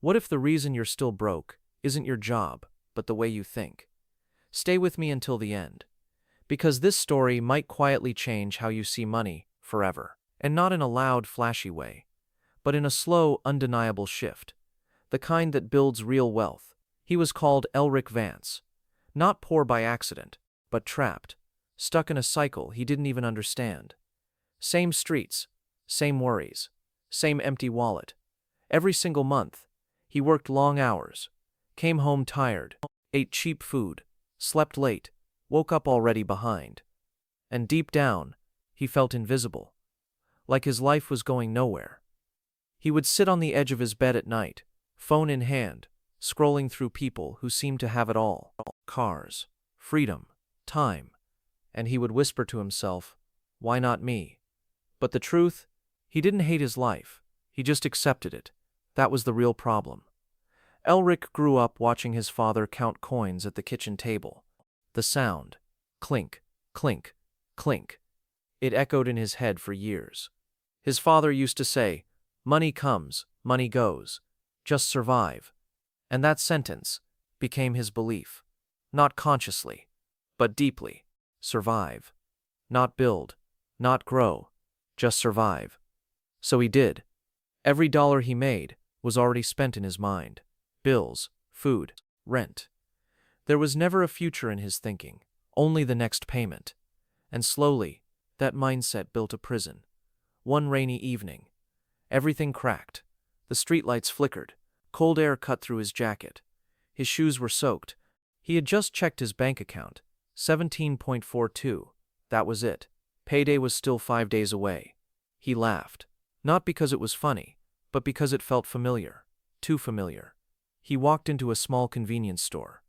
What if the reason you're still broke isn't your job, but the way you think? Stay with me until the end, because this story might quietly change how you see money forever. And not in a loud, flashy way, but in a slow, undeniable shift, the kind that builds real wealth. He was called Elric Vance, not poor by accident, but trapped, stuck in a cycle he didn't even understand. Same streets, same worries, same empty wallet. Every single month, he worked long hours, came home tired, ate cheap food, slept late, woke up already behind. And deep down, he felt invisible, like his life was going nowhere. He would sit on the edge of his bed at night, phone in hand, scrolling through people who seemed to have it all: cars, freedom, time. And he would whisper to himself, "Why not me?" But the truth, he didn't hate his life, he just accepted it. That was the real problem. Elric grew up watching his father count coins at the kitchen table. The sound, clink, clink, clink, it echoed in his head for years. His father used to say, "Money comes, money goes. Just survive." And that sentence became his belief. Not consciously, but deeply. Survive. Not build, not grow, just survive. So he did. Every dollar he made was already spent in his mind. Bills, food, rent. There was never a future in his thinking, only the next payment. And slowly, that mindset built a prison. One rainy evening, everything cracked. The streetlights flickered. Cold air cut through his jacket. His shoes were soaked. He had just checked his bank account. 17.42. That was it. Payday was still 5 days away. He laughed. Not because it was funny, but because it felt familiar. Too familiar. He walked into a small convenience store,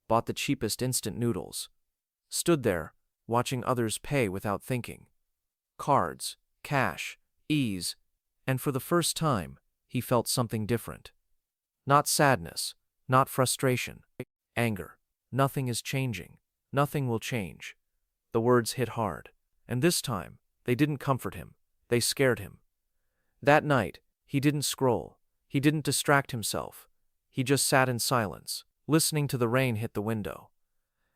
bought the cheapest instant noodles, stood there, watching others pay without thinking. Cards, cash, ease, and for the first time, he felt something different. Not sadness, not frustration, anger. Nothing is changing. Nothing will change. The words hit hard, and this time, they didn't comfort him, they scared him. That night, he didn't scroll, he didn't distract himself. He just sat in silence, listening to the rain hit the window.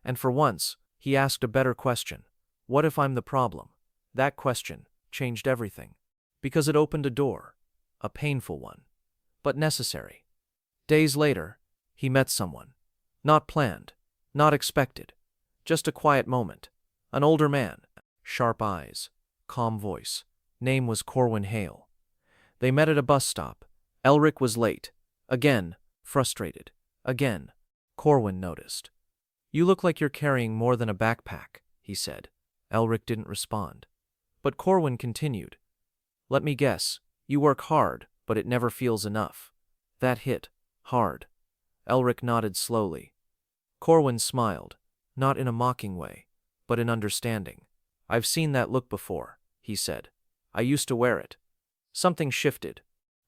And for once, he asked a better question. What if I'm the problem? That question changed everything, because it opened a door, a painful one, but necessary. Days later, he met someone. Not planned, not expected, just a quiet moment. An older man, sharp eyes, calm voice. Name was Corwin Hale. They met at a bus stop. Elric was late. Again, frustrated. Again, Corwin noticed. "You look like you're carrying more than a backpack," he said. Elric didn't respond. But Corwin continued. "Let me guess, you work hard, but it never feels enough." That hit hard. Elric nodded slowly. Corwin smiled, not in a mocking way, but in understanding. "I've seen that look before," he said. "I used to wear it." Something shifted.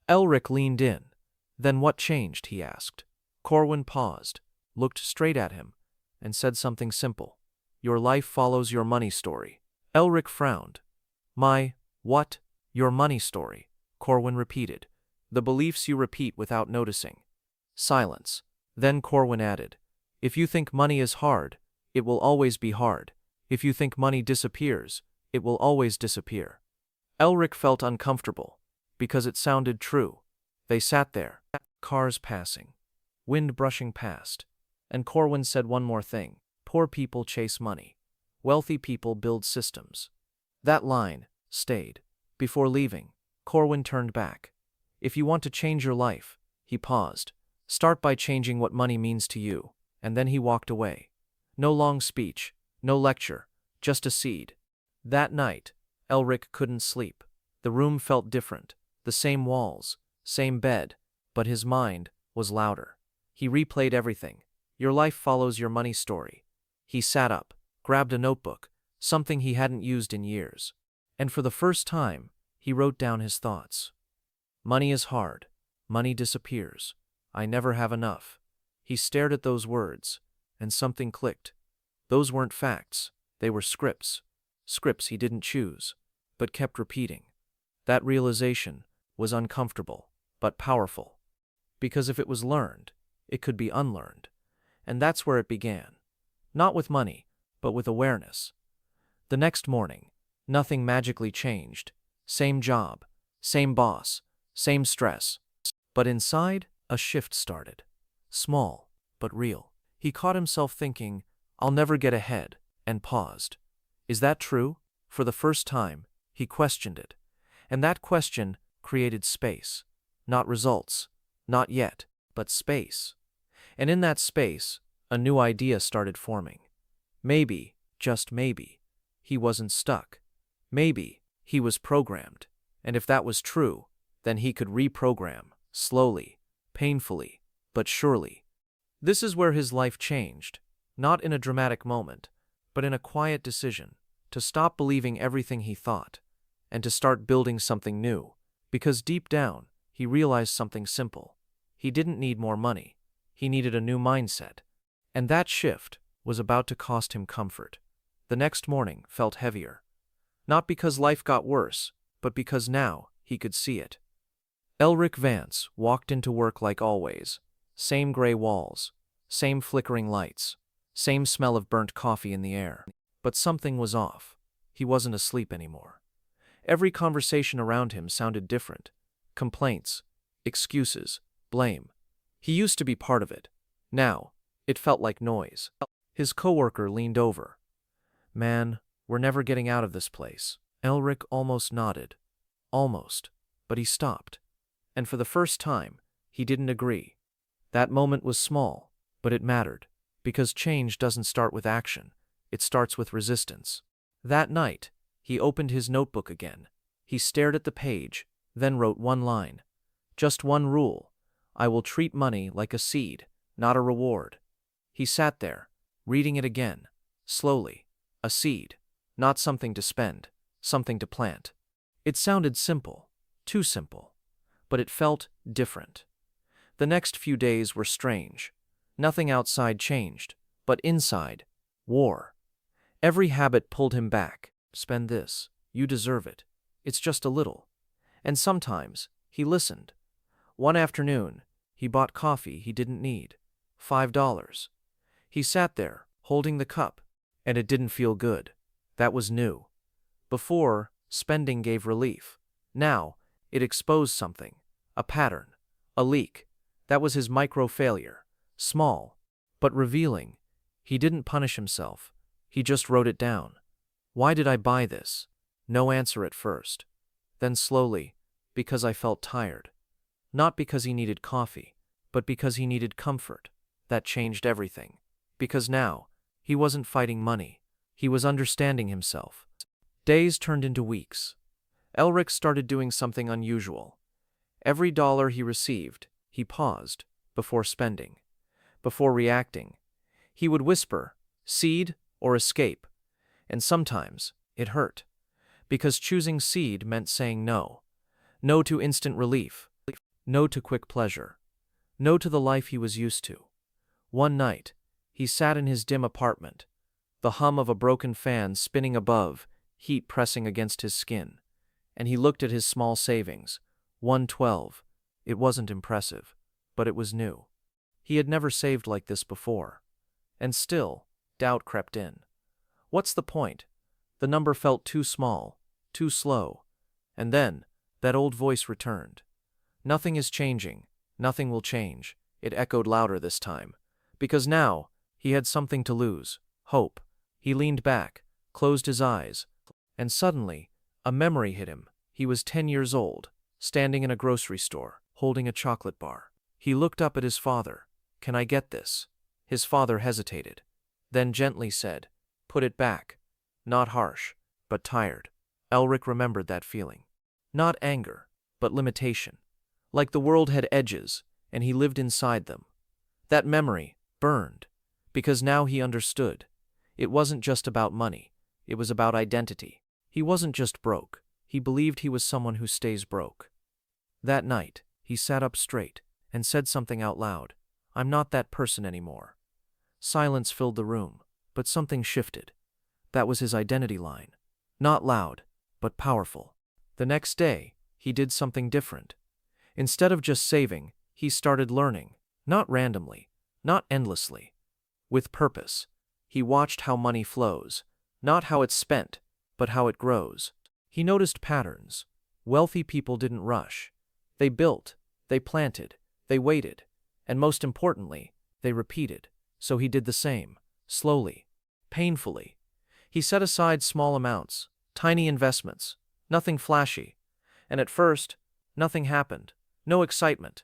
Elric leaned in. "Then what changed?" he asked. Corwin paused, looked straight at him, and said something simple. "Your life follows your money story." Elric frowned. "My, what? Your money story?" Corwin repeated. "The beliefs you repeat without noticing." Silence. Then Corwin added, "If you think money is hard, it will always be hard. If you think money disappears, it will always disappear." Elric felt uncomfortable, because it sounded true. They sat there, cars passing, wind brushing past, and Corwin said one more thing. Poor people chase money. Wealthy people build systems. That line stayed. Before leaving, Corwin turned back. "If you want to change your life," he paused, "start by changing what money means to you." And then he walked away. No long speech, no lecture, just a seed. That night, Elric couldn't sleep. The room felt different. The same walls, same bed, but his mind was louder. He replayed everything. Your life follows your money story. He sat up, grabbed a notebook, something he hadn't used in years. And for the first time, he wrote down his thoughts. Money is hard. Money disappears. I never have enough. He stared at those words, and something clicked. Those weren't facts. They were scripts. Scripts he didn't choose, but kept repeating. That realization was uncomfortable, but powerful. Because if it was learned, it could be unlearned. And that's where it began. Not with money, but with awareness. The next morning, nothing magically changed. Same job, same boss, same stress. But inside, a shift started. Small, but real. He caught himself thinking, "I'll never get ahead," and paused. Is that true? For the first time, he questioned it. And that question created space. Not results, not yet, but space. And in that space, a new idea started forming. Maybe, just maybe, he wasn't stuck. Maybe he was programmed. And if that was true, then he could reprogram, slowly, painfully, but surely. This is where his life changed, not in a dramatic moment, but in a quiet decision, to stop believing everything he thought, and to start building something new, because deep down, he realized something simple. He didn't need more money. He needed a new mindset. And that shift was about to cost him comfort. The next morning felt heavier. Not because life got worse, but because now he could see it. Elric Vance walked into work like always. Same gray walls, same flickering lights, same smell of burnt coffee in the air. But something was off. He wasn't asleep anymore. Every conversation around him sounded different. Complaints, excuses, blame. He used to be part of it. Now, it felt like noise. His coworker leaned over. "Man, we're never getting out of this place." Elric almost nodded. Almost. But he stopped. And for the first time, he didn't agree. That moment was small, but it mattered. Because change doesn't start with action. It starts with resistance. That night, he opened his notebook again. He stared at the page, then wrote one line. Just one rule. I will treat money like a seed, not a reward. He sat there, reading it again, slowly. A seed, not something to spend, something to plant. It sounded simple, too simple, but it felt different. The next few days were strange. Nothing outside changed, but inside, war. Every habit pulled him back. Spend this, you deserve it. It's just a little. And sometimes, he listened. One afternoon, he bought coffee he didn't need. $5. He sat there, holding the cup, and it didn't feel good. That was new. Before, spending gave relief. Now, it exposed something. A pattern. A leak. That was his micro-failure. Small, but revealing. He didn't punish himself. He just wrote it down. Why did I buy this? No answer at first. Then slowly, because I felt tired. Not because he needed coffee, but because he needed comfort. That changed everything. Because now, he wasn't fighting money. He was understanding himself. Days turned into weeks. Elric started doing something unusual. Every dollar he received, he paused, before spending. Before reacting. He would whisper, seed or escape. And sometimes, it hurt. Because choosing seed meant saying no. No to instant relief. No to quick pleasure. No to the life he was used to. One night, he sat in his dim apartment. The hum of a broken fan spinning above, heat pressing against his skin. And he looked at his small savings. $1.12. It wasn't impressive, but it was new. He had never saved like this before. And still, doubt crept in. What's the point? The number felt too small, too slow. And then, that old voice returned. Nothing is changing. Nothing will change. It echoed louder this time. Because now, he had something to lose. Hope. He leaned back, closed his eyes. And suddenly, a memory hit him. He was 10 years old, standing in a grocery store, holding a chocolate bar. He looked up at his father. Can I get this? His father hesitated. Then gently said, put it back. Not harsh, but tired. Elric remembered that feeling. Not anger, but limitation. Like the world had edges, and he lived inside them. That memory burned, because now he understood. It wasn't just about money. It was about identity. He wasn't just broke. He believed he was someone who stays broke. That night, he sat up straight and said something out loud. I'm not that person anymore. Silence filled the room, but something shifted. That was his identity line. Not loud, but powerful. The next day, he did something different. Instead of just saving, He started learning, not randomly, not endlessly. With purpose. He watched how money flows, not how it's spent, but how it grows. He noticed patterns. Wealthy people didn't rush. They built, they planted, they waited, and most importantly, they repeated. So he did the same, slowly, painfully. He set aside small amounts, tiny investments, nothing flashy. And at first, nothing happened. No excitement.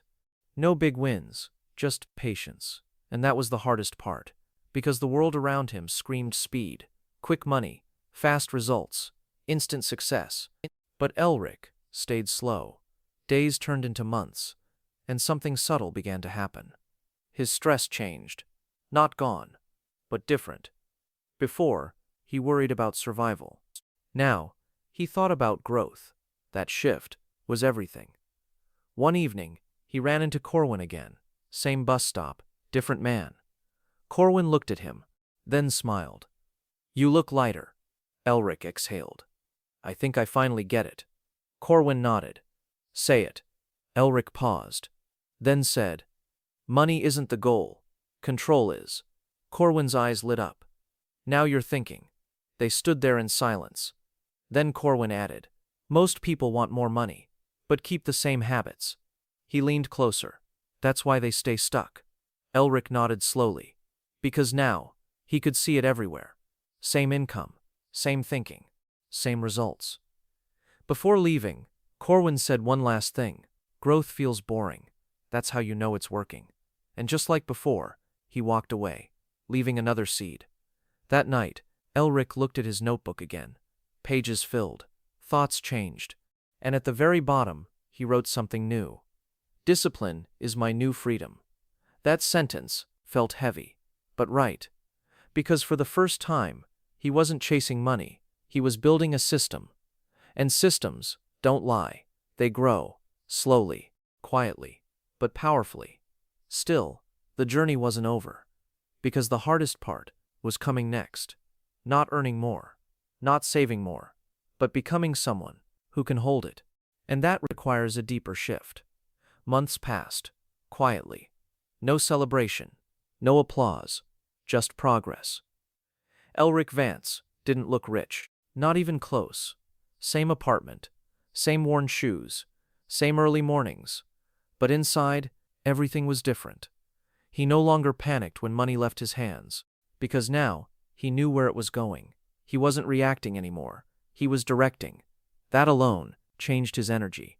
No big wins, just patience. And that was the hardest part, because the world around him screamed speed, quick money, fast results, instant success. But Elric stayed slow. Days turned into months, and something subtle began to happen. His stress changed. Not gone, but different. Before, he worried about survival. Now, he thought about growth. That shift was everything. One evening, he ran into Corwin again. Same bus stop, different man. Corwin looked at him, then smiled. "You look lighter," Elric exhaled. "I think I finally get it." Corwin nodded. "Say it." Elric paused, then said, "Money isn't the goal. Control is." Corwin's eyes lit up. "Now you're thinking." They stood there in silence. Then Corwin added, "Most people want more money, but keep the same habits." He leaned closer. "That's why they stay stuck." Elric nodded slowly. Because now, he could see it everywhere. Same income, same thinking, same results. Before leaving, Corwin said one last thing. "Growth feels boring. That's how you know it's working." And just like before, he walked away, leaving another seed. That night, Elric looked at his notebook again. Pages filled, thoughts changed, and at the very bottom, he wrote something new. "Discipline is my new freedom." That sentence felt heavy, but right, because for the first time, he wasn't chasing money, he was building a system. And systems don't lie, they grow, slowly, quietly, but powerfully. Still, the journey wasn't over, because the hardest part was coming next. Not earning more, not saving more, but becoming someone who can hold it. And that requires a deeper shift. Months passed, quietly. No celebration, no applause, just progress. Elric Vance didn't look rich, not even close. Same apartment, same worn shoes, same early mornings. But inside, everything was different. He no longer panicked when money left his hands, because now, he knew where it was going. He wasn't reacting anymore, he was directing. That alone changed his energy.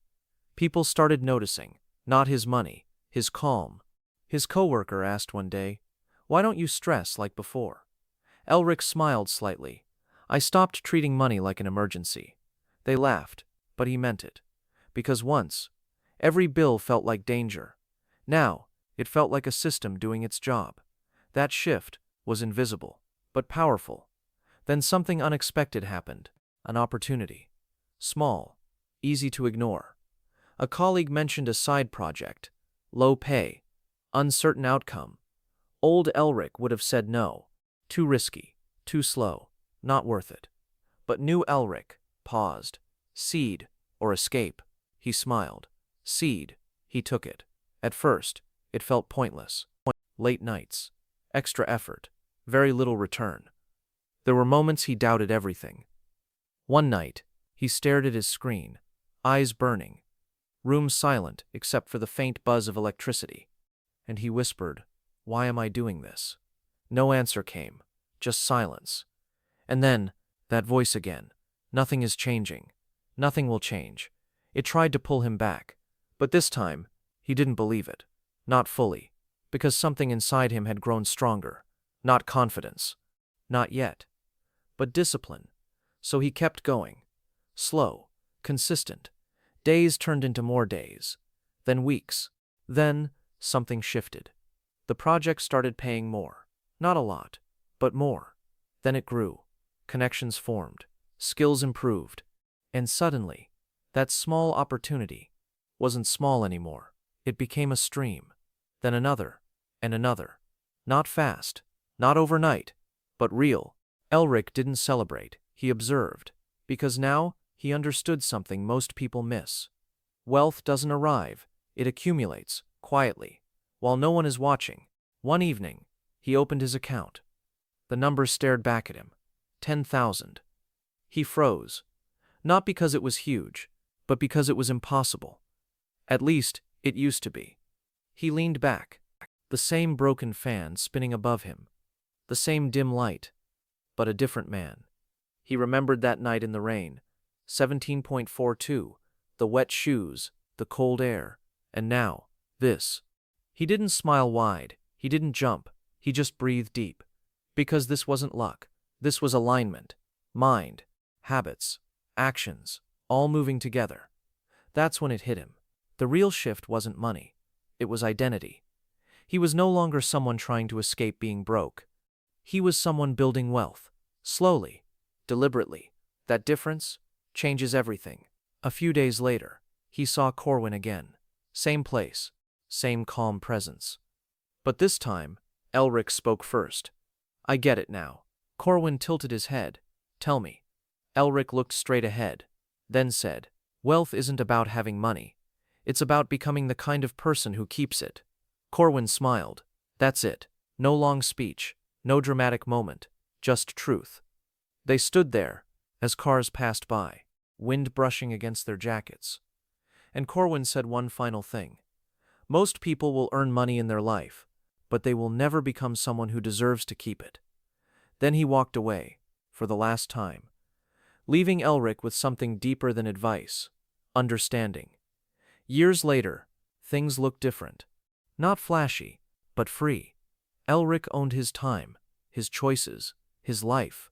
People started noticing, not his money, his calm. His coworker asked one day, "Why don't you stress like before?" Elric smiled slightly. "I stopped treating money like an emergency." They laughed, but he meant it. Because once, every bill felt like danger. Now, it felt like a system doing its job. That shift was invisible, but powerful. Then something unexpected happened. An opportunity. Small, easy to ignore. A colleague mentioned a side project. Low pay, uncertain outcome. Old Elric would have said no. Too risky, too slow, not worth it. But new Elric paused. Seed or escape. He smiled. Seed. He took it. At first, it felt pointless. Late nights. Extra effort. Very little return. There were moments he doubted everything. One night, he stared at his screen, eyes burning. Room silent except for the faint buzz of electricity. And he whispered, "Why am I doing this?" No answer came, just silence. And then, that voice again. "Nothing is changing. Nothing will change." It tried to pull him back. But this time, he didn't believe it. Not fully. Because something inside him had grown stronger. Not confidence. Not yet. But discipline. So he kept going. Slow. Consistent. Days turned into more days. Then weeks. Then, something shifted. The project started paying more. Not a lot, but more. Then it grew. Connections formed. Skills improved. And suddenly, that small opportunity wasn't small anymore. It became a stream. Then another, and another. Not fast, not overnight, but real. Elric didn't celebrate, he observed. Because now, he understood something most people miss. Wealth doesn't arrive, it accumulates, quietly, while no one is watching. One evening, he opened his account. The numbers stared back at him. 10,000. He froze. Not because it was huge, but because it was impossible. At least, it used to be. He leaned back. The same broken fan spinning above him. The same dim light, but a different man. He remembered that night in the rain. 17.42. The wet shoes, the cold air, and now, this. He didn't smile wide, he didn't jump, he just breathed deep. Because this wasn't luck. This was alignment. Mind, habits, actions, all moving together. That's when it hit him. The real shift wasn't money. It was identity. He was no longer someone trying to escape being broke. He was someone building wealth. Slowly, deliberately. That difference changes everything. A few days later, he saw Corwin again. Same place, same calm presence. But this time, Elric spoke first. I get it now. Corwin tilted his head. Tell me. Elric looked straight ahead, then said, wealth isn't about having money. It's about becoming the kind of person who keeps it. Corwin smiled. That's it. No long speech, no dramatic moment, just truth. They stood there, as cars passed by, wind brushing against their jackets. And Corwin said one final thing. Most people will earn money in their life, but they will never become someone who deserves to keep it. Then he walked away, for the last time, leaving Elric with something deeper than advice, understanding. Years later, things looked different. Not flashy, but free. Elric owned his time, his choices, his life.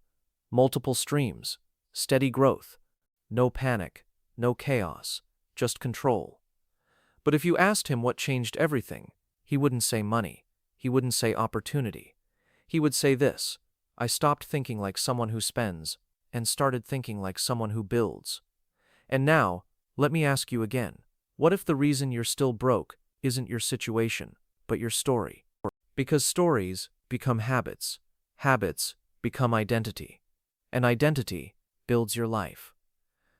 Multiple streams, steady growth. No panic, no chaos, just control. But if you asked him what changed everything, he wouldn't say money. He wouldn't say opportunity. He would say this: I stopped thinking like someone who spends and started thinking like someone who builds. And now, let me ask you again. What if the reason you're still broke isn't your situation, but your story? Because stories become habits. Habits become identity. And identity builds your life.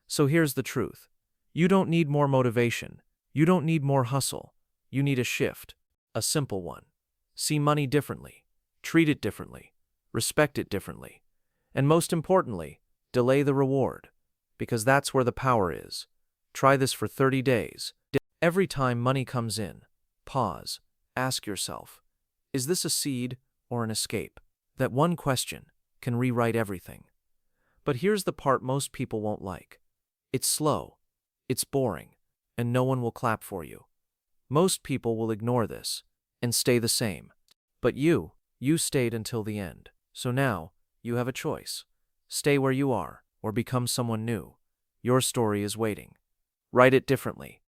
So here's the truth. You don't need more motivation. You don't need more hustle. You need a shift. A simple one. See money differently. Treat it differently. Respect it differently. And most importantly, delay the reward. Because that's where the power is. Try this for 30 days. Every time money comes in, pause. Ask yourself, is this a seed or an escape? That one question can rewrite everything. But here's the part most people won't like. It's slow, it's boring, and no one will clap for you. Most people will ignore this and stay the same. But you stayed until the end. So now, you have a choice. Stay where you are or become someone new. Your story is waiting. Write it differently.